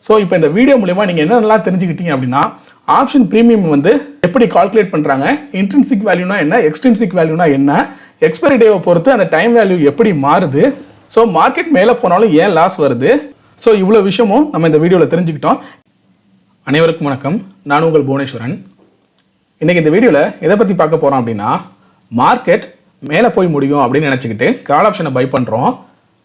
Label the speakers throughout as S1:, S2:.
S1: So இப்போ இந்த video மூலமா நீங்கள் என்னென்னலாம் தெரிஞ்சுக்கிட்டீங்க அப்படின்னா, ஆப்ஷன் ப்ரீமியம் வந்து எப்படி கால்குலேட் பண்ணுறாங்க, இன்ட்ரின்சிக் வேல்யூனா என்ன, எக்ஸ்ட்ரின்சிக் வேல்யூனா என்ன, எக்ஸ்பைரி டேவை பொறுத்து அந்த டைம் வேல்யூ எப்படி மாறுது, ஸோ மார்க்கெட் மேலே போனாலும் ஏன் லாஸ் வருது, ஸோ இவ்வளோ விஷயமும் நம்ம இந்த வீடியோவில் தெரிஞ்சுக்கிட்டோம். அனைவருக்கும் வணக்கம், நான் உங்கள் புவனேஸ்வரன். இன்றைக்கி இந்த வீடியோவில் எதை பற்றி பார்க்க போகிறோம் அப்படின்னா, மார்க்கெட் மேலே போய் முடியும் அப்படின்னு நினச்சிக்கிட்டு கால் ஆப்ஷனை பை பண்ணுறோம்.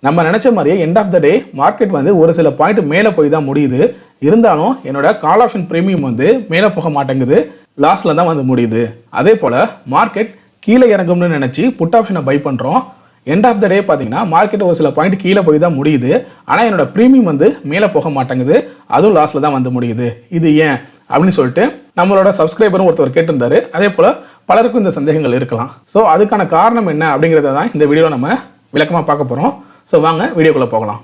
S1: நம்ம நினச்ச மாதிரியே end of the day market வந்து ஒரு சில பாயிண்ட் மேலே போய் தான் முடியுது. இருந்தாலும் என்னோட கால் ஆப்ஷன் ப்ரீமியம் வந்து மேலே போக மாட்டேங்குது, லாஸில் தான் வந்து முடியுது. அதே போல் மார்க்கெட் கீழே இறங்கும்னு நினச்சி புட் ஆப்ஷனை பை பண்ணுறோம். எண்ட் ஆஃப் த டே பார்த்தீங்கன்னா மார்க்கெட் ஒரு சில பாயிண்ட் கீழே போய் தான் முடியுது. ஆனால் என்னோட ப்ரீமியம் வந்து மேலே போக மாட்டேங்குது, அதுவும் லாஸில் தான் வந்து முடியுது. இது ஏன் அப்படின்னு சொல்லிட்டு நம்மளோட சப்ஸ்கிரைபரும் ஒருத்தர் கேட்டிருந்தாரு. அதே போல் பலருக்கும் இந்த சந்தேகங்கள் இருக்கலாம். ஸோ அதுக்கான காரணம் என்ன அப்படிங்கிறத தான் இந்த வீடியோவில் நம்ம விளக்கமாக பார்க்க போகிறோம். ஸோ வாங்க வீடியோக்குள்ளே போகலாம்.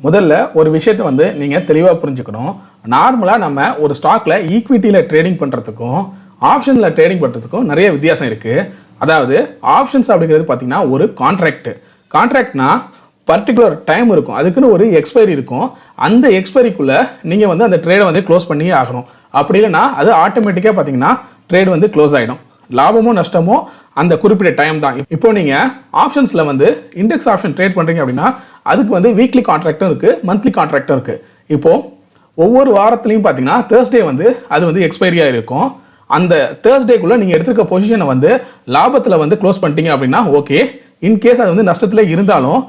S1: முதல்ல ஒரு விஷயத்தை வந்து நீங்கள் தெளிவாக புரிஞ்சுக்கணும். நார்மலாக நம்ம ஒரு ஸ்டாக்கில் ஈக்விட்டியில் ட்ரேடிங் பண்ணுறதுக்கும் ஆப்ஷனில் ட்ரேடிங் பண்ணுறதுக்கும் நிறைய வித்தியாசம் இருக்குது. அதாவது ஆப்ஷன்ஸ் அப்படிங்கிறது பார்த்தீங்கன்னா ஒரு கான்ட்ராக்ட்னா பர்டிகுலர் டைம் இருக்கும், அதுக்குன்னு ஒரு எக்ஸ்பைரி இருக்கும். அந்த எக்ஸ்பைரிக்குள்ளே நீங்கள் வந்து அந்த ட்ரேடை வந்து க்ளோஸ் பண்ணியே ஆகணும். அப்படி இல்லைனா அது ஆட்டோமேட்டிக்காக பார்த்தீங்கன்னா ட்ரேடு வந்து க்ளோஸ் ஆகிடும். லாபமோ நஷ்டமோ அந்த குறிப்பிட்ட டைம் தான். இப்போ நீங்கள் ஆப்ஷன்ஸில் வந்து இண்டெக்ஸ் ஆப்ஷன் ட்ரேட் பண்ணுறீங்க அப்படின்னா அதுக்கு வந்து வீக்லி கான்ட்ராக்டும் இருக்குது, மந்த்லி கான்ட்ராக்டும் இருக்குது. இப்போது ஒவ்வொரு வாரத்துலையும் பார்த்தீங்கன்னா தேர்ஸ்டே வந்து அது வந்து எக்ஸ்பைரியாக இருக்கும். அந்த தேர்ஸ்டேக்குள்ளே நீங்கள் எடுத்துருக்க பொசிஷனை வந்து லாபத்தில் வந்து க்ளோஸ் பண்ணிட்டீங்க அப்படின்னா ஓகே. இன்கேஸ் அது வந்து நஷ்டத்தில் இருந்தாலும்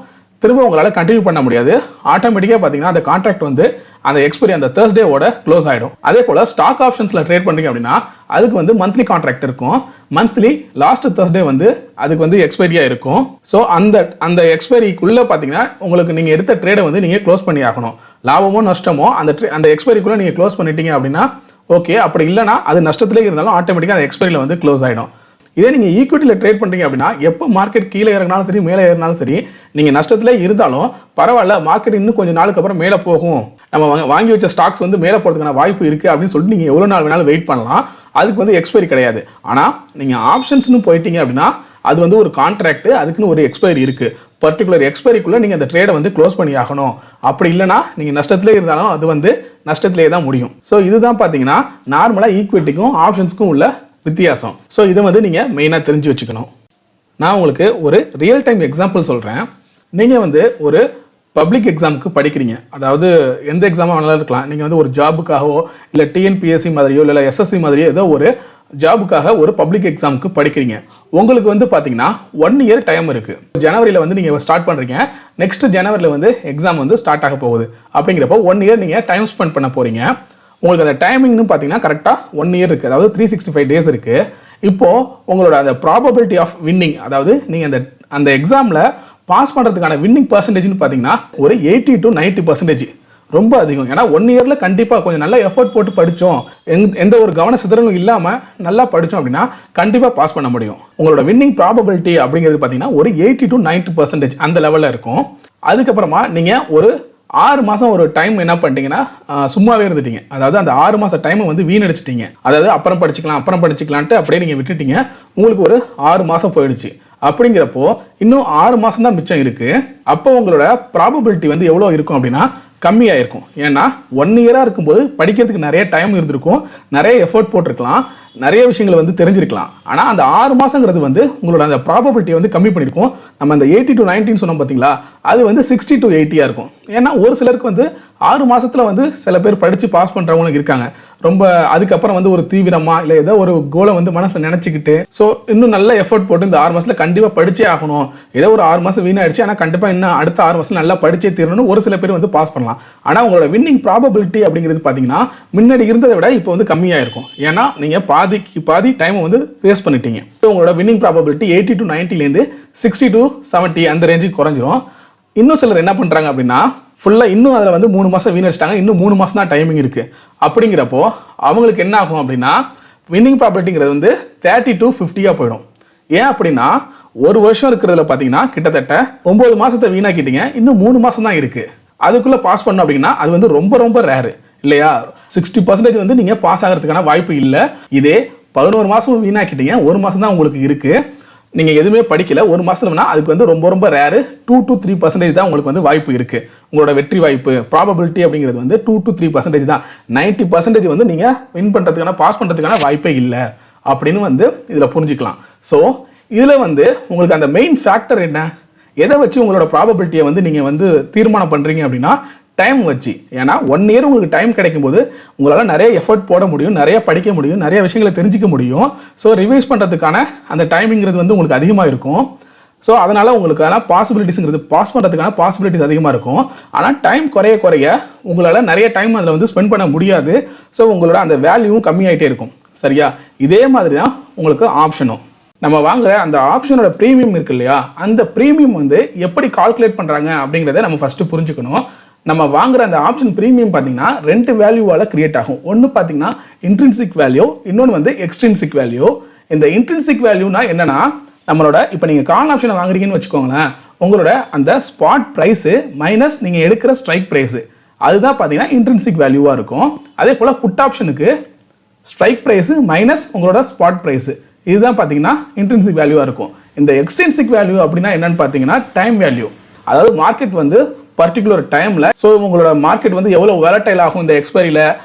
S1: திரும்ப உங்களால் கண்டினியூ பண்ண முடியாது. ஆட்டோமேட்டிக்காக பார்த்தீங்கன்னா அந்த கான்ட்ராக்ட் வந்து அந்த எக்ஸ்பைரி அந்த தேர்ஸ்டேவோட க்ளோஸ் ஆகிடும். அதே போல் ஸ்டாக் ஆப்ஷன்ஸில் ட்ரேட் பண்ணுறீங்க அப்படின்னா அதுக்கு வந்து மந்த்லி கான்ட்ராக்ட் இருக்கும். மந்த்லி லாஸ்ட் தேர்ஸ்டே வந்து அதுக்கு வந்து எக்ஸ்பைரியாக இருக்கும். ஸோ அந்த எக்ஸ்பைரிக்குள்ளே பார்த்தீங்கன்னா உங்களுக்கு நீங்கள் எடுத்த ட்ரேடை வந்து நீங்கள் க்ளோஸ் பண்ணி ஆகணும். லாபமோ நஷ்டமோ அந்த எக்ஸ்பைரிக்குள்ளே நீங்கள் க்ளோஸ் பண்ணிட்டீங்க அப்படின்னா ஓகே. அப்படி இல்லைனா அது நஷ்டத்திலே இருந்தாலும் ஆட்டோமேட்டிக்காக அந்த எக்ஸ்பைரியில் வந்து க்ளோஸ் ஆகிடும். இதே நீங்கள் ஈக்விட்டியில் ட்ரேட் பண்ணுறீங்க அப்படின்னா எப்போ மார்க்கெட் கீழே இறங்கினாலும் சரி மேலே ஏறினாலும் சரி நீங்கள் நஷ்டத்திலே இருந்தாலும் பரவாயில்ல, மார்க்கெட் இன்னும் கொஞ்சம் நாளுக்கு அப்புறம் மேலே போகும், நம்ம வாங்கி வச்ச ஸ்டாக்ஸ் வந்து மேலே போகிறதுக்கான வாய்ப்பு இருக்குது அப்படின்னு சொல்லிட்டு நீங்கள் எவ்வளோ நாள் வேணாலும் வெயிட் பண்ணலாம். அதுக்கு வந்து எக்ஸ்பைரி கிடையாது. ஆனால் நீங்கள் ஆப்ஷன்ஸ்னு போயிட்டீங்க அப்படின்னா அது வந்து ஒரு கான்ட்ராக்ட், அதுக்குன்னு ஒரு எக்ஸ்பைரி இருக்குது. பர்டிகுலர் எக்ஸ்பைரிக்குள்ளே நீங்கள் அந்த ட்ரேடை வந்து க்ளோஸ் பண்ணி ஆகணும். அப்படி இல்லைனா நீங்கள் நஷ்டத்திலே இருந்தாலும் அது வந்து நஷ்டத்திலே தான் முடியும். ஸோ இதுதான் பார்த்தீங்கன்னா நார்மலாக ஈக்விட்டிக்கும் ஆப்ஷன்ஸ்க்கும் உள்ள வித்தியாசம். ஸோ இதை வந்து நீங்கள் மெயினாக தெரிஞ்சு வச்சுக்கணும். நான் உங்களுக்கு ஒரு ரியல் டைம் எக்ஸாம்பிள் சொல்கிறேன். நீங்கள் வந்து ஒரு பப்ளிக் எக்ஸாமுக்கு படிக்கிறீங்க. அதாவது எந்த எக்ஸாமாக வேணாலும் இருக்கலாம். நீங்கள் வந்து ஒரு ஜாபுக்காகவோ இல்லை டிஎன்பிஎஸ்சி மாதிரியோ இல்லை எஸ்எஸ்சி மாதிரியோ ஏதோ ஒரு ஜாபுக்காக ஒரு பப்ளிக் எக்ஸாமுக்கு படிக்கிறீங்க. உங்களுக்கு வந்து பார்த்தீங்கன்னா 1 இயர் டைம் இருக்குது. ஜனவரியில் வந்து நீங்கள் ஸ்டார்ட் பண்ணுறீங்க, நெக்ஸ்ட் ஜனவரியில் வந்து எக்ஸாம் வந்து ஸ்டார்ட் ஆக போகுது. அப்படிங்கிறப்போ 1 இயர் நீங்கள் டைம் ஸ்பெண்ட் பண்ண போகிறீங்க. உங்களுக்கு அந்த டைமிங்னு பார்த்தீங்கன்னா கரெக்டாக 1 இயர் இருக்குது, அதாவது 365 டேஸ் இருக்குது. இப்போது உங்களோட அந்த ப்ராபபிலிட்டி ஆஃப் வின்னிங், அதாவது நீங்கள் அந்த எக்ஸாமில் பாஸ் பண்ணுறதுக்கான வின்னிங் பர்சன்டேஜ்னு பார்த்தீங்கன்னா ஒரு 80 to 90% ரொம்ப அதிகம். ஏன்னா 1 இயரில் கண்டிப்பாக கொஞ்சம் நல்லா எஃபர்ட் போட்டு படித்தோம், எந்த ஒரு கவன சிதறலும் இல்லாமல் நல்லா படித்தோம் அப்படின்னா கண்டிப்பாக பாஸ் பண்ண முடியும். உங்களோட வின்னிங் ப்ராபபிலிட்டி அப்படிங்கிறது பார்த்தீங்கன்னா ஒரு 80 to 90% அந்த லெவலில் இருக்கும். அதுக்கப்புறமா நீங்கள் ஒரு 6 மாதம் ஒரு டைம் என்ன பண்ணிட்டீங்கன்னா சும்மாவே இருந்துட்டீங்க. அதாவது அந்த 6 மாத டைமை வந்து வீணடிச்சிட்டீங்க. அதாவது அப்புறம் படிச்சுக்கலான்ட்டு அப்படியே நீங்கள் விட்டுட்டீங்க. உங்களுக்கு ஒரு 6 மாதம் போயிடுச்சு. அப்படிங்கிறப்போ இன்னும் 6 மாதம் தான் மிச்சம் இருக்குது. அப்போ உங்களோட ப்ராபபிலிட்டி வந்து எவ்வளோ இருக்கும் அப்படின்னா கம்மியாக இருக்கும். ஏன்னா 1 இயராக இருக்கும்போது படிக்கிறதுக்கு நிறைய டைம் இருந்திருக்கும், நிறைய எஃபர்ட் போட்டிருக்கலாம், நிறைய விஷயங்களை வந்து தெரிஞ்சிருக்கலாம். ஆனால் அந்த 6 மாதங்கிறது வந்து உங்களோட அந்த ப்ராபபிலிட்டியை வந்து கம்மி பண்ணியிருக்கும். நம்ம அந்த 80 to 90 சொன்னோம் பார்த்தீங்களா, அது வந்து 60 to 80 இருக்கும். ஏன்னா ஒரு சிலருக்கு வந்து 6 மாதத்தில் வந்து சில பேர் படித்து பாஸ் பண்ணுறவங்களும் இருக்காங்க. ரொம்ப அதுக்கப்புறம் வந்து ஒரு தீவிரமாக இல்லை ஏதோ ஒரு கோலை வந்து மனசில் நினச்சிக்கிட்டு ஸோ இன்னும் நல்ல எஃபர்ட் போட்டு இந்த 6 மாதத்தில் கண்டிப்பாக படித்தே ஆகணும், ஏதோ ஒரு 6 மாதம் வீணாயிடுச்சு ஆனால் கண்டிப்பாக இன்னும் அடுத்த 6 மாதம் நல்லா படித்தே தீரணும்னு ஒரு சில பேர் வந்து பாஸ் பண்ணலாம். ஆனால் உங்களோட வின்னிங் ப்ராபபிலிட்டி அப்படிங்கிறது பார்த்தீங்கன்னா முன்னாடி இருந்ததை விட இப்போ வந்து கம்மியாக இருக்கும். ஏன்னா நீங்கள் பாதி டைமை வந்து வேஸ்ட் பண்ணிட்டீங்க. ஸோ உங்களோட வின்னிங் ப்ராபபிலிட்டி 80 to 90லேருந்து 60 to 70 அந்த ரேஞ்சுக்கு குறைஞ்சிரும். இன்னும் சிலர் என்ன பண்ணுறாங்க அப்படின்னா ஃபுல்லாக இன்னும் அதில் வந்து 3 மாதம் வீணடிச்சிட்டாங்க, இன்னும் 3 மாதம் தான் டைமிங் இருக்குது. அப்படிங்கிறப்போ அவங்களுக்கு என்ன ஆகும் அப்படின்னா வின்னிங் ப்ராபபிலிட்டிங்கிறது வந்து 30 to 50 போயிடும். ஏன் அப்படின்னா ஒரு வருஷம் இருக்கிறதுல பார்த்தீங்கன்னா கிட்டத்தட்ட 9 மாதத்தை வீணாக்கிட்டீங்க, இன்னும் 3 மாதம் தான் இருக்குது. அதுக்குள்ளே பாஸ் பண்ணோம் அப்படின்னா அது வந்து ரொம்ப ரொம்ப ரேரு இல்லையா. 60% வந்து நீங்கள் பாஸ் ஆகிறதுக்கான வாய்ப்பு இல்லை. இதே 11 மாதம் வீணாக்கிட்டீங்க, 1 மாதம் தான் உங்களுக்கு இருக்குது, நீங்கள் எதுவுமே படிக்கல, 1 மாதத்துலனா அதுக்கு வந்து ரொம்ப ரொம்ப ரேரு, 2 to 3% தான் உங்களுக்கு வந்து வாய்ப்பு இருக்குது. உங்களோட வெற்றி வாய்ப்பு ப்ராபபிலிட்டி அப்படிங்கிறது வந்து 2 to 3% தான். 90% வந்து நீங்கள் வின் பண்ணுறதுக்கான பாஸ் பண்ணுறதுக்கான வாய்ப்பே இல்லை அப்படின்னு வந்து இதில் புரிஞ்சுக்கலாம். ஸோ இதில் வந்து உங்களுக்கு அந்த மெயின் ஃபேக்டர் என்ன, எதை வச்சு உங்களோட ப்ராபபிலிட்டியை வந்து நீங்கள் வந்து தீர்மானம் பண்ணுறீங்க அப்படின்னா டைம் வச்சு. ஏன்னா 1 இயர் உங்களுக்கு டைம் கிடைக்கும் போது உங்களால் நிறைய எஃபர்ட் போட முடியும், நிறைய படிக்க முடியும், நிறைய விஷயங்களை தெரிஞ்சிக்க முடியும். ஸோ ரிவைஸ் பண்ணுறதுக்கான அந்த டைமிங்கிறது வந்து உங்களுக்கு அதிகமாக இருக்கும். ஸோ அதனால் உங்களுக்கான பாசிபிலிட்டிஸுங்கிறது பாஸ் பண்ணுறதுக்கான பாசிபிலிட்டிஸ் அதிகமாக இருக்கும். ஆனால் டைம் குறைய குறைய உங்களால் நிறைய டைம் அதில் வந்து ஸ்பெண்ட் பண்ண முடியாது. ஸோ உங்களோட அந்த வேல்யூவும் கம்மியாகிட்டே இருக்கும். சரியா? இதே மாதிரி தான் உங்களுக்கு ஆப்ஷனும். நம்ம வாங்குற அந்த ஆப்ஷனோட ப்ரீமியம் இருக்கு இல்லையா, அந்த ப்ரீமியம் வந்து எப்படி கால்குலேட் பண்ணுறாங்க அப்படிங்கிறத நம்ம ஃபஸ்ட்டு புரிஞ்சுக்கணும். நம்ம வாங்குற அந்த ஆப்ஷன் ப்ரீமியம் பார்த்தீங்கன்னா 2 வேல்யூவால் கிரியேட் ஆகும். ஒன்று பார்த்தீங்கன்னா இன்ட்ரின்சிக் வேல்யூ, இன்னொன்று வந்து எக்ஸ்ட்ரின்சிக் வேல்யூ. இந்த இன்ட்ரின்சிக் வேல்யூனா என்னன்னா, நம்மளோட இப்போ நீங்கள் கால் ஆப்ஷனை வாங்குறீங்கன்னு வச்சுக்கோங்களேன், உங்களோட அந்த ஸ்பாட் ப்ரைஸு மைனஸ் நீங்கள் எடுக்கிற ஸ்ட்ரைக் ப்ரைஸு, அதுதான் பார்த்தீங்கன்னா இன்ட்ரின்சிக் வேல்யூவாக இருக்கும். அதே போல் புட் ஆப்ஷனுக்கு ஸ்ட்ரைக் ப்ரைஸு மைனஸ் உங்களோட ஸ்பாட் ப்ரைஸு, இதுதான் பார்த்தீங்கன்னா இன்ட்ரின்சிக் வேல்யூவாக இருக்கும். இந்த எக்ஸ்ட்ரின்சிக் வேல்யூ அப்படின்னா என்னன்னு பார்த்தீங்கன்னா டைம் வேல்யூ. அதாவது மார்க்கெட் வந்து பர்டிகுலர் டைமில், ஸோ உங்களோட மார்க்கெட் வந்து எவ்வளோ வேலட்டைல் ஆகும் இந்த எக்ஸ்பைரியில்,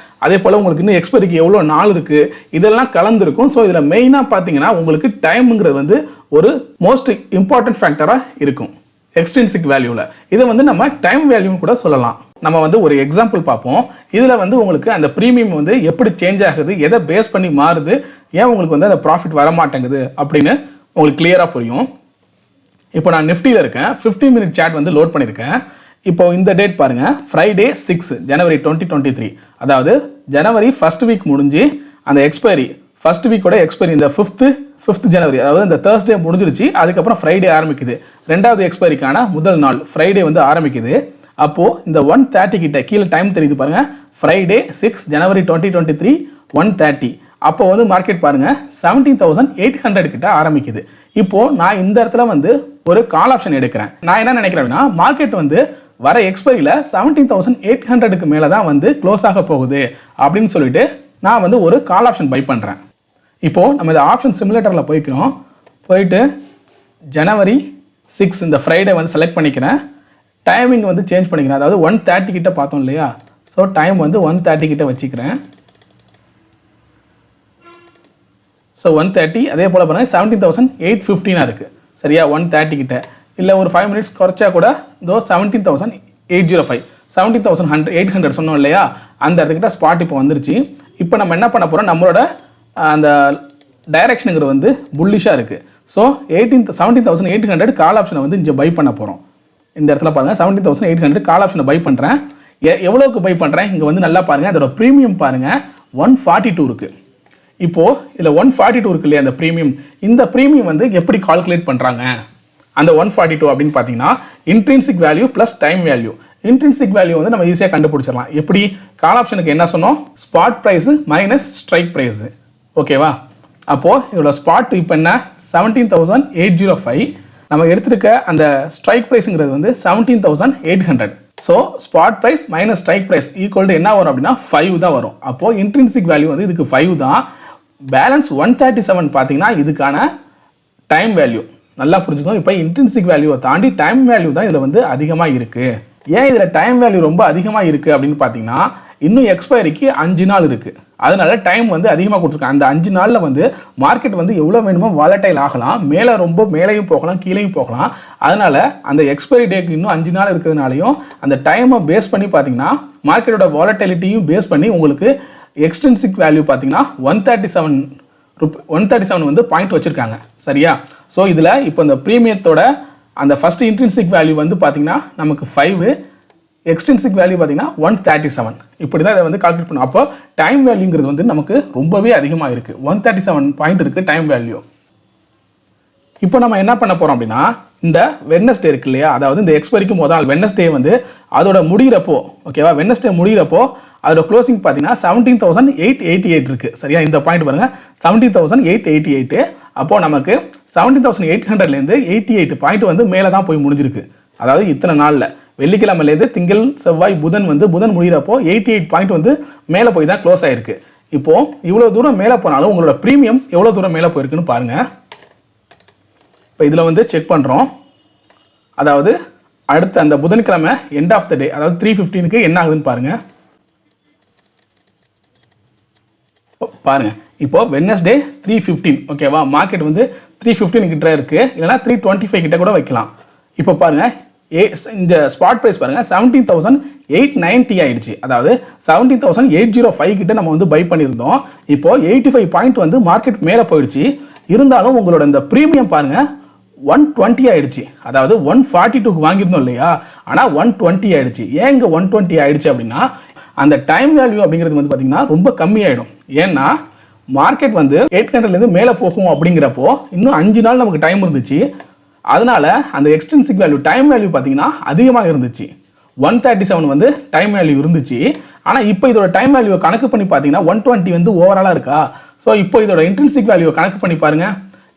S1: அதே போல் உங்களுக்கு இன்னும் எக்ஸ்பைரிக்கு எவ்வளோ நாள் இருக்குது, இதெல்லாம் கலந்துருக்கும். ஸோ இதில் மெயினாக பார்த்தீங்கன்னா உங்களுக்கு டைமுங்கிறது வந்து ஒரு மோஸ்ட் இம்பார்ட்டன்ட் ஃபேக்டராக இருக்கும் எக்ஸ்ட்ரின்சிக் வேல்யூவில். இதை வந்து நம்ம டைம் வேல்யூன்னு கூட சொல்லலாம். நம்ம வந்து ஒரு எக்ஸாம்பிள் பார்ப்போம். இதில் வந்து உங்களுக்கு அந்த ப்ரீமியம் வந்து எப்படி சேஞ்ச் ஆகுது, எதை பேஸ் பண்ணி மாறுது, ஏன் உங்களுக்கு வந்து அந்த ப்ராஃபிட் வர மாட்டேங்குது அப்படின்னு உங்களுக்கு கிளியராக புரியும். இப்போ நான் நிஃப்டியில் இருக்கேன், 15 மினிட் சார்ட் வந்து லோட் பண்ணியிருக்கேன். இப்போ இந்த டேட் பாருங்கள், ஃப்ரைடே 6 ஜனவரி 2023. அதாவது ஜனவரி ஃபர்ஸ்ட் வீக் முடிஞ்சு அந்த எக்ஸ்பைரி ஃபர்ஸ்ட் வீக்கோட எக்ஸ்பைரி இந்த 5th ஜனவரி, அதாவது இந்த தேர்ஸ்டே முடிஞ்சிருச்சு. அதுக்கப்புறம் ஃப்ரைடே ஆரம்பிக்குது. 2வது எக்ஸ்பைரிக்கான முதல் நாள் ஃப்ரைடே வந்து ஆரம்பிக்குது. அப்போது இந்த 1:30 கிட்ட கீழே டைம் தெரியுது பாருங்கள், ஃப்ரைடே 6 ஜனவரி 2023 1:30. அப்போ வந்து மார்க்கெட் பாருங்கள் 17,800 கிட்ட ஆரம்பிக்குது. இப்போது நான் இந்த இடத்துல வந்து ஒரு கால் ஆப்ஷன் எடுக்கிறேன். நான் என்ன நினைக்கிறேன் அப்படின்னா, மார்க்கெட் வந்து வர எக்ஸ்பைரியில் 17,800க்கு மேலே தான் வந்து க்ளோஸ் ஆக போகுது அப்படின்னு சொல்லிட்டு நான் வந்து ஒரு கால் ஆப்ஷன் பை பண்ணுறேன். இப்போது நம்ம இந்த ஆப்ஷன் சிமுலேட்டரில் போய்க்கிறோம். போயிட்டு ஜனவரி 6 இந்த ஃப்ரைடே வந்து செலக்ட் பண்ணிக்கிறேன். டைமிங் வந்து சேஞ்ச் பண்ணிக்கிறேன். அதாவது 1:30 கிட்ட பார்த்தோம் இல்லையா, ஸோ டைம் வந்து 1:30 கிட்ட வச்சுக்கிறேன். ஸோ 1:30, அதே போல் பாருங்கள் 17,815 இருக்குது. சரியா? 1:30 கிட்ட இல்லை ஒரு 5 மினிட்ஸ் குறைச்சா கூட இதோ 17,805 17,800 சொன்னோம் இல்லையா, அந்த இடத்துக்கிட்ட ஸ்பாட் இப்போ வந்துருச்சு. இப்போ நம்ம என்ன பண்ண போகிறோம், நம்மளோட அந்த டைரக்ஷனுங்கிறது வந்து புல்லிஷாக இருக்குது. ஸோ 17,800 கால் ஆப்ஷனை வந்து இங்கே பை பண்ண போகிறோம். இந்த இடத்துல பாருங்கள் 17,800 கால் ஆப்ஷனை பை பண்ணுறேன். எவ்வளோக்கு பை பண்ணுறேன் இங்கே வந்து நல்லா பாருங்கள், அதோட ப்ரீமியம் பாருங்கள் 142 இருக்குது. இப்போது இதில் 142 இருக்கு இல்லையா அந்த ப்ரீமியம், இந்த ப்ரீமியம் வந்து எப்படி கால்குலேட் பண்ணுறாங்க அந்த 142 அப்படின்னு பார்த்தீங்கன்னா intrinsic value plus time value. Intrinsic value வந்து நம்ம ஈஸியாக கண்டுபிடிச்சிடலாம். எப்படி? கால் ஆப்ஷனுக்கு என்ன சொன்னோம், spot price minus strike price. ஓகேவா? அப்போது இதோட ஸ்பாட் இப்போ என்ன 17,805, நம்ம எடுத்துருக்க அந்த ஸ்ட்ரைக் ப்ரைஸுங்கிறது வந்து 17,800. So spot price minus strike price equal to என்ன வரும் அப்படின்னா 5 தான் வரும். அப்போது இன்ட்ரின்சிக் வேல்யூ வந்து இதுக்கு 5 தான். பேலன்ஸ் 137 பார்த்தீங்கன்னா இதுக்கான டைம் வேல்யூ. நல்லா புரிஞ்சுக்கணும். இப்போ இன்ட்ரின்சிக் வேல்யூவை தாண்டி டைம் வேல்யூ தான் இதில் வந்து அதிகமாக இருக்குது. ஏன் இதில் டைம் வேல்யூ ரொம்ப அதிகமாக இருக்குது அப்படின்னு பார்த்தீங்கன்னா, இன்னும் எக்ஸ்பைரிக்கு 5 நாள் இருக்குது. அதனால டைம் வந்து அதிகமாக கொடுத்துருக்காங்க. அந்த 5 நாளில் வந்து மார்க்கெட் வந்து எவ்வளோ வேணுமோ வாலட்டைல் ஆகலாம், மேலே ரொம்ப மேலேயும் போகலாம், கீழேயும் போகலாம். அதனால் அந்த எக்ஸ்பைரி டேக்கு இன்னும் 5 நாள் இருக்கிறதுனாலையும் அந்த டைமை பேஸ் பண்ணி பார்த்தீங்கன்னா மார்க்கெட்டோட வாலட்டிலிட்டியும் பேஸ் பண்ணி உங்களுக்கு எக்ஸ்ட்ரின்சிக் வேல்யூ பார்த்தீங்கன்னா 137 வந்து பாயிண்ட் வச்சுருக்காங்க. சரியா? ஸோ இதில் இப்போ இந்த ப்ரீமியத்தோட அந்த ஃபஸ்ட் இன்ட்ரின்சிக் வேல்யூ வந்து பார்த்தீங்கன்னா நமக்கு 5, எக்ஸ்ட்ரின்சிக் வேல்யூ பார்த்தீங்கன்னா 137. இப்படி தான் இதை வந்து கால்குலேட் பண்ணும். அப்போ டைம் வேல்யூங்கிறது வந்து நமக்கு ரொம்பவே அதிகமாக இருக்குது. 137 பாயிண்ட் இருக்குது டைம் வேல்யூ. இப்போ நம்ம என்ன பண்ண போகிறோம் அப்படின்னா, இந்த வெட்னஸ்டே இருக்கு இல்லையா, அதாவது இந்த எக்ஸ்பைரிக்கு முதல் நாள் வெட்னஸ்டே வந்து அதோட முடிகிறப்போ, ஓகேவா, வெட்னஸ்டே முடிகிறப்போ அதோட க்ளோசிங் பார்த்தீங்கன்னா 17,888 இருக்குது. சரியா? இந்த பாயிண்ட் பாருங்கள் 17,888. அப்போது நமக்கு 17,800லேருந்து 88 பாயிண்ட் வந்து மேலே தான் போய் முடிஞ்சிருக்கு. அதாவது இத்தனை நாளில் வெள்ளிக்கிழமையிலேருந்து திங்கள் செவ்வாய் புதன் முடிகிறப்போ 88 பாயிண்ட் வந்து மேலே போய் தான் க்ளோஸ் ஆகிருக்கு. இப்போ இவ்வளோ தூரம் மேலே போனாலும் உங்களோட ப்ரீமியம் எவ்வளோ தூரம் மேலே போயிருக்குன்னு பாருங்கள். இப்போ இதில் வந்து செக் பண்ணுறோம். அதாவது அடுத்த அந்த புதன்கிழமை எண்ட் ஆஃப் த டே, அதாவது 3:15க்கு என்ன ஆகுதுன்னு பாருங்கள். பாருங்க, இப்போ வெட்னஸ்டே 3:15 ஓகேவா, மார்க்கெட் வந்து 3:15 கிட்ட இருக்கு, இல்லைனா 3:25 கிட்ட கூட வைக்கலாம். இப்போ பாருங்க, இந்த ஸ்பாட் பிரைஸ் பாருங்க 17,890 ஆயிடுச்சு. அதாவது 17,805 கிட்ட நம்ம வந்து பை பண்ணியிருந்தோம். இப்போ 85 பாயிண்ட் வந்து மார்க்கெட் மேலே போயிடுச்சு. இருந்தாலும் உங்களோட இந்த ப்ரீமியம் பாருங்க 120 ஆயிடுச்சு. அதாவது 142க்கு வாங்கியிருந்தோம் இல்லையா, ஆனால் 120 ஆயிடுச்சு. ஏன் இங்கே 120 ஆயிடுச்சு அப்படின்னா, அந்த டைம் வேல்யூ அப்படிங்கிறது வந்து பார்த்தீங்கன்னா ரொம்ப கம்மியாயிடும். ஏன்னா மார்க்கெட் வந்து 800லேருந்து மேலே போகும் அப்படிங்கிறப்போ இன்னும் 5 நாள் நமக்கு டைம் இருந்துச்சு. அதனால அந்த எக்ஸ்ட்ரின்சிக் வேல்யூ டைம் வேல்யூ பார்த்தீங்கன்னா அதிகமாக இருந்துச்சு. 137 வந்து டைம் வேல்யூ இருந்துச்சு. ஆனால் இப்போ இதோட டைம் வேல்யூவை கணக்கு பண்ணி பார்த்தீங்கன்னா 120 வந்து ஓவராலாக இருக்கா. ஸோ இப்போ இதோட இன்ட்ரின்சிக் வேல்யூவை கணக்கு பண்ணி பாருங்க.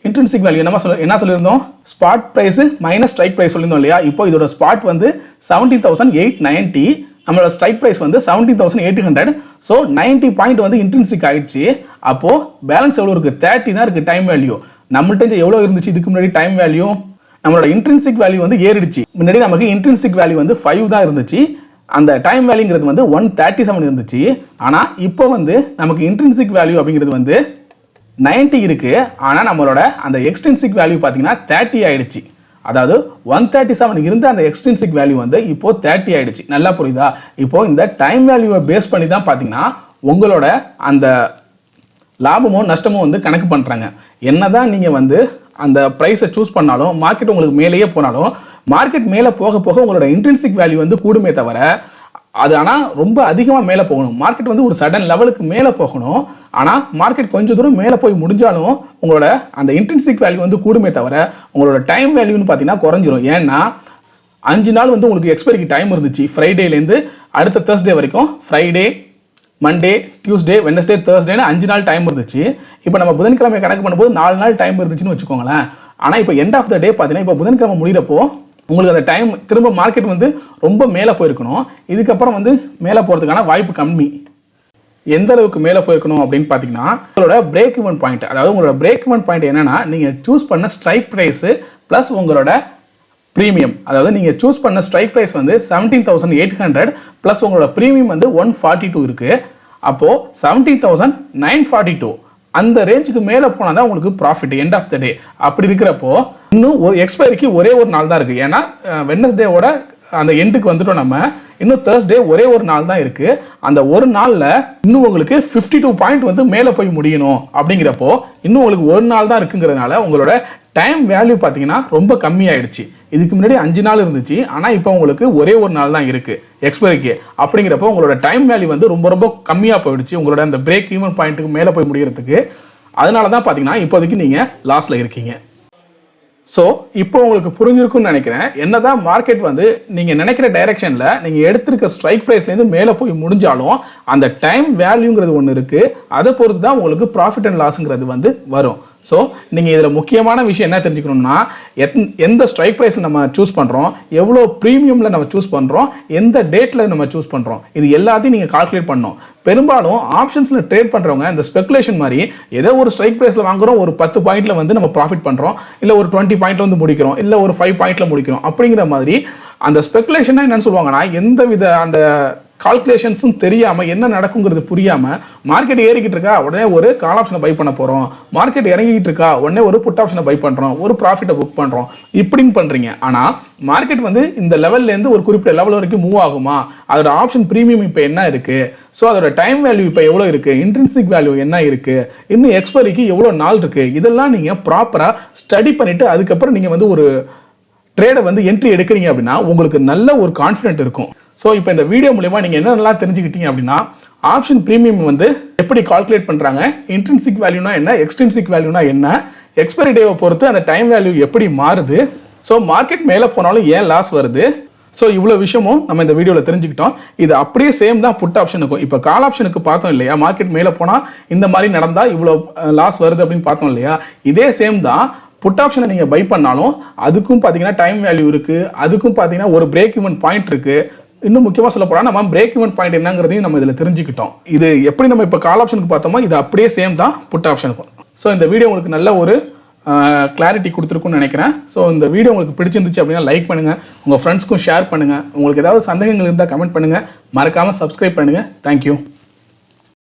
S1: இன்ட்ரின்சிக் வேல்யூ என்ன சொல்லியிருந்தோம், spot price minus strike price சொல்லியிருந்தோம் இல்லையா. இப்போ இதோட ஸ்பாட் வந்து 17,890, நம்மளோட ஸ்ட்ரைக் ப்ரைஸ் வந்து 17,800. ஸோ 90 பாயிண்ட் வந்து இன்ட்ரின்சிக் ஆயிடுச்சு. அப்போ பேலன்ஸ் எவ்வளோ இருக்குது, 30 தான் இருக்குது டைம் வேல்யூ. நம்மள்ட்ட எவ்வளோ இருந்துச்சு இதுக்கு முன்னாடி டைம் வேல்யூ, நம்மளோட இன்ட்ரின்சிக் வேல்யூ வந்து ஏறிடுச்சு. முன்னாடி நமக்கு இன்ட்ரின்சிக் வேல்யூ வந்து 5 தான் இருந்துச்சு, அந்த டைம் வேல்யூங்கிறது வந்து 137 இருந்துச்சு. ஆனால் இப்போ வந்து நமக்கு இன்ட்ரின்சிக் வேல்யூ அப்படிங்கிறது வந்து 90 இருக்கு. ஆனால் நம்மளோட அந்த எக்ஸ்ட்ரின்சிக் வேல்யூ பார்த்தீங்கன்னா 30 ஆயிடுச்சு. அதாவது 137 இருந்த அந்த எக்ஸ்ட்ரின்சிக் வேல்யூ வந்து இப்போ 30 ஆயிடுச்சு. நல்லா புரியுதா? இப்போ இந்த டைம் வேல்யூவை பேஸ் பண்ணி தான் பார்த்தீங்கன்னா உங்களோட அந்த லாபமோ நஷ்டமோ வந்து கணக்கு பண்ணுறாங்க. என்னதான் நீங்கள் வந்து அந்த ப்ரைஸை சூஸ் பண்ணாலும், மார்க்கெட் உங்களுக்கு மேலேயே போனாலும், மார்க்கெட் மேலே போக போக உங்களோட இன்ட்ரின்சிக் வேல்யூ வந்து கூடுமே தவிர, அது ஆனால் ரொம்ப அதிகமாக மேலே போகணும். மார்க்கெட் வந்து ஒரு சடன் லெவலுக்கு மேலே போகணும். ஆனால் மார்க்கெட் கொஞ்சம் தூரம் மேலே போய் முடிஞ்சாலும் உங்களோட அந்த இன்ட்ரின்சிக் வேல்யூ வந்து கூடுமே தவிர உங்களோட டைம் வேல்யூன்னு பார்த்தீங்கன்னா குறைஞ்சிரும். ஏன்னா 5 நாள் வந்து உங்களுக்கு எக்ஸ்பைரிக்கு டைம் இருந்துச்சு. ஃப்ரைடேலேருந்து அடுத்த தேர்ஸ்டே வரைக்கும், ஃப்ரைடே, மண்டே, டியூஸ்டே, வெட்னஸ்டே, தேர்ஸ்டேன்னு 5 நாள் டைம் இருந்துச்சு. இப்போ நம்ம புதன்கிழமை கணக்கு பண்ணும்போது 4 நாள் டைம் இருந்துச்சுன்னு வச்சுக்கோங்களேன். ஆனால் இப்போ எண்ட் ஆஃப் த டே பார்த்தீங்கன்னா இப்போ புதன்கிழமை முடிகிறப்போ உங்களுக்கு அந்த டைம் திரும்ப மார்க்கெட் வந்து ரொம்ப மேலே போயிருக்கணும். இதுக்கப்புறம் வந்து மேலே போகிறதுக்கான வாய்ப்பு கம்மி. எந்த அளவுக்கு மேலே போயிருக்கணும் அப்படின்னு பார்த்தீங்கன்னா, உங்களோட பிரேக் ஈவன் பாயிண்ட், அதாவது உங்களோட பிரேக் ஈவன் பாயிண்ட் என்னன்னா, நீங்கள் சூஸ் பண்ண ஸ்ட்ரைக் ப்ரைஸு ப்ளஸ் உங்களோட ப்ரீமியம். அதாவது நீங்கள் சூஸ் பண்ண ஸ்ட்ரைக் ப்ரைஸ் வந்து 17,800 ப்ளஸ் உங்களோட ப்ரீமியம் வந்து 142 இருக்குது. அப்போது 17,942 அந்த ரேஞ்சுக்கு மேலே போனால் தான் உங்களுக்கு ப்ராஃபிட் எண்ட் ஆஃப் த டே. அப்படி இருக்கிறப்போ இன்னும் ஒரு எக்ஸ்பைரிக்கு ஒரே ஒரு நாள் தான் இருக்குது. ஏன்னா வெட்னஸ்டேவோட அந்த எண்டுக்கு வந்துட்டோம் நம்ம. இன்னும் தேர்ஸ்டே ஒரே ஒரு நாள் தான் இருக்குது. அந்த ஒரு நாளில் இன்னும் உங்களுக்கு 52 பாயிண்ட் வந்து மேலே போய் முடியணும். அப்படிங்கிறப்போ இன்னும் உங்களுக்கு ஒரு நாள் தான் இருக்குங்கிறதுனால உங்களோட டைம் வேல்யூ பார்த்தீங்கன்னா ரொம்ப கம்மியாயிடுச்சு. இதுக்கு முன்னாடி 5 நாள் இருந்துச்சு, ஆனால் இப்போ உங்களுக்கு ஒரே ஒரு நாள் தான் இருக்குது எக்ஸ்பைரிக்கு. அப்படிங்கிறப்போ உங்களோட டைம் வேல்யூ வந்து ரொம்ப ரொம்ப கம்மியாக போயிடுச்சு உங்களோட அந்த பிரேக் ஈவன் பாயிண்ட்டுக்கு மேலே போய் முடிகிறதுக்கு. அதனால தான் பார்த்தீங்கன்னா இப்போதைக்கு நீங்கள் லாஸில் இருக்கீங்க. ஸோ இப்போ உங்களுக்கு புரிஞ்சிருக்குன்னு நினைக்கிறேன். என்னதான் மார்க்கெட் வந்து நீங்கள் நினைக்கிற டைரெக்ஷனில் நீங்கள் எடுத்திருக்க ஸ்ட்ரைக் ப்ரைஸ்லேருந்து மேலே போய் முடிஞ்சாலும் அந்த டைம் வேல்யூங்கிறது ஒன்று இருக்குது. அதை பொறுத்து தான் உங்களுக்கு ப்ராஃபிட் அண்ட் லாஸுங்கிறது வந்து வரும். ஸோ நீங்கள் இதில் முக்கியமான விஷயம் என்ன தெரிஞ்சுக்கணும்னா, எந்த ஸ்ட்ரைக் ப்ரைஸில் நம்ம சூஸ் பண்ணுறோம், எவ்வளோ ப்ரீமியமில் நம்ம சூஸ் பண்ணுறோம், எந்த டேட்டில் நம்ம சூஸ் பண்ணுறோம், இது எல்லாத்தையும் நீங்கள் கால்குலேட் பண்ணணும். பெரும்பாலும் ஆப்ஷன்ஸில் ட்ரேட் பண்ணுறவங்க இந்த ஸ்பெகுலேஷன் மாதிரி ஏதோ ஒரு ஸ்ட்ரைக் ப்ரைஸில் வாங்குறோம், ஒரு 10 பாயிண்ட்டில் வந்து நம்ம ப்ராஃபிட் பண்ணுறோம், இல்லை ஒரு 20 பாயிண்ட்டில் வந்து முடிக்கிறோம், இல்லை ஒரு 5 பாயிண்ட்டில் முடிக்கிறோம். அப்படிங்கிற மாதிரி அந்த ஸ்பெகுலேஷனாக என்னன்னு சொல்லுவாங்கன்னா, எந்த வித அந்த கால்குலேஷன்ஸும் தெரியாமல் என்ன நடக்குங்கிறது புரியாமல் மார்க்கெட் ஏறிக்கிட்டு இருக்கா உடனே ஒரு கால் ஆப்ஷனை பை பண்ண போகிறோம், மார்க்கெட் இறங்கிக்கிட்டு இருக்கா உடனே ஒரு புட் ஆப்ஷனை பை பண்ணுறோம், ஒரு ப்ராஃபிட்டை புக் பண்ணுறோம், இப்படின்னு பண்ணுறீங்க. ஆனால் மார்க்கெட் வந்து இந்த லெவல்லேருந்து ஒரு குறிப்பிட்ட லெவல் வரைக்கும் மூவ் ஆகுமா, அதோட ஆப்ஷன் ப்ரீமியம் இப்போ என்ன இருக்குது, ஸோ அதோட டைம் வேல்யூ இப்போ எவ்வளோ இருக்குது, இன்ட்ரின்சிக் வேல்யூ என்ன இருக்குது, இன்னும் எக்ஸ்பைரிக்கு எவ்வளோ நாள் இருக்குது, இதெல்லாம் நீங்கள் ப்ராப்பராக ஸ்டடி பண்ணிவிட்டு அதுக்கப்புறம் நீங்கள் வந்து ஒரு ட்ரேடை வந்து என்ட்ரி எடுக்கிறீங்க அப்படின்னா உங்களுக்கு நல்ல ஒரு கான்ஃபிடென்ட் இருக்கும். ஸோ இப்போ இந்த வீடியோ மூலமா நீங்கள் என்னென்னலாம் தெரிஞ்சுக்கிட்டீங்க அப்படின்னா, ஆப்ஷன் ப்ரீமியம் வந்து எப்படி கால்குலேட் பண்ணுறாங்க, இன்ட்ரின்சிக் வேல்யூனா என்ன, எக்ஸ்ட்ரின்சிக் வேல்யூனா என்ன, எக்ஸ்பைரி டேவை பொறுத்து அந்த டைம் வேல்யூ எப்படி மாறுது, ஸோ மார்க்கெட் மேலே போனாலும் ஏன் லாஸ் வருது. ஸோ இவ்வளோ விஷயமும் நம்ம இந்த வீடியோவில் தெரிஞ்சுக்கிட்டோம். இது அப்படியே சேம் தான் புட் ஆப்ஷனுக்கும். இப்போ கால் ஆப்ஷனுக்கு பார்த்தோம் இல்லையா, மார்க்கெட் மேலே போனால் இந்த மாதிரி நடந்தால் இவ்வளோ லாஸ் வருது அப்படின்னு பார்த்தோம் இல்லையா, இதே சேம் தான் புட் ஆப்ஷனை நீங்கள் பை பண்ணாலும் அதுக்கும் பார்த்தீங்கன்னா டைம் வேல்யூ இருக்குது, அதுக்கும் பார்த்தீங்கன்னா ஒரு பிரேக் ஈவன் பாயிண்ட் இருக்குது, இன்னும் முக்கியமாக சொல்ல போனால் நம்ம பிரேக் ஈவன் பாயிண்ட் என்னங்கிறதையும் நம்ம இதில் தெரிஞ்சுக்கிட்டோம். இது எப்படி நம்ம இப்போ கால் ஆப்ஷனுக்கு பார்த்தோமோ இது அப்படியே சேம் தான் புட் ஆப்ஷனுக்கும். ஸோ இந்த வீடியோ உங்களுக்கு நல்ல ஒரு கிளாரிட்டி கொடுத்துருக்குன்னு நினைக்கிறேன். ஸோ இந்த வீடியோ உங்களுக்கு பிடிச்சிருந்துச்சு அப்படின்னா லைக் பண்ணுங்கள், உங்கள் ஃப்ரெண்ட்ஸ்க்கும் ஷேர் பண்ணுங்கள். உங்களுக்கு ஏதாவது சந்தேகங்கள் இருந்தால் கமெண்ட் பண்ணுங்கள், மறக்காமல் சப்ஸ்கிரைப் பண்ணுங்கள். தேங்க்யூ.